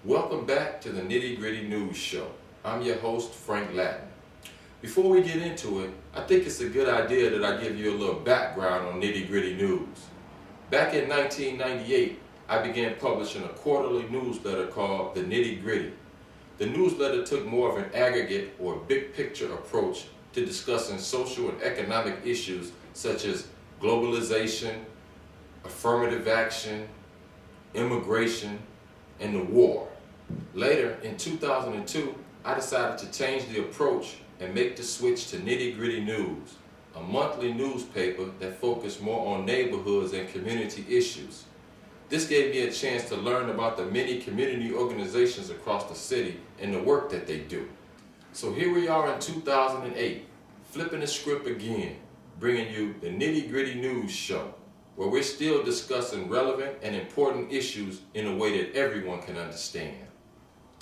Welcome back to the Nitty Gritty News Show. I'm your host, Frank Latin. Before we get into it, I think it's a good idea that I give you a little background on Nitty Gritty News. Back in 1998, I began publishing a quarterly newsletter called the Nitty Gritty. The newsletter took more of an aggregate or big picture approach to discussing social and economic issues such as globalization, affirmative action, immigration, and the war. Later, in 2002, I decided to change the approach and make the switch to Nitty Gritty News, a monthly newspaper that focused more on neighborhoods and community issues. This gave me a chance to learn about the many community organizations across the city and the work that they do. So here we are in 2008, flipping the script again, bringing you the Nitty Gritty News Show, where we're still discussing relevant and important issues in a way that everyone can understand.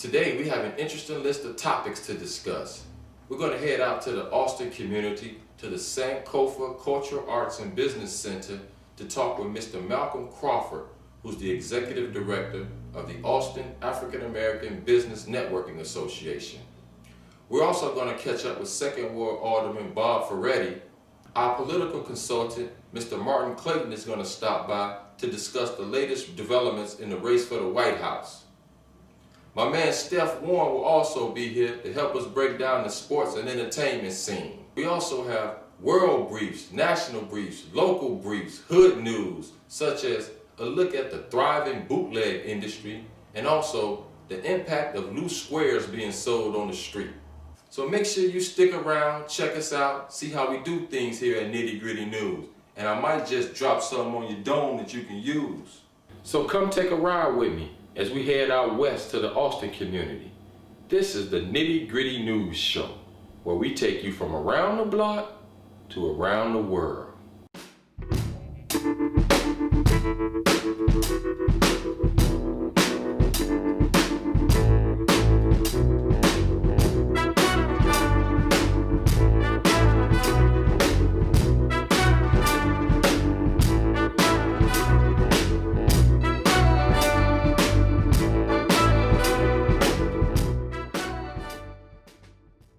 Today we have an interesting list of topics to discuss. We're going to head out to the Austin community, to the Sankofa Cultural Arts and Business Center to talk with Mr. Malcolm Crawford, who's the Executive Director of the Austin African American Business Networking Association. We're also going to catch up with Second Ward Alderman Bob Ferretti. Our political consultant, Mr. Martin Clayton, is going to stop by to discuss the latest developments in the race for the White House. My man Steph Warren will also be here to help us break down the sports and entertainment scene. We also have world briefs, national briefs, local briefs, hood news, such as a look at the thriving bootleg industry and also the impact of loose squares being sold on the street. So make sure you stick around, check us out, see how we do things here at Nitty Gritty News. And I might just drop something on your dome that you can use. So come take a ride with me as we head out west to the Austin community. This is the Nitty Gritty News Show, where we take you from around the block to around the world.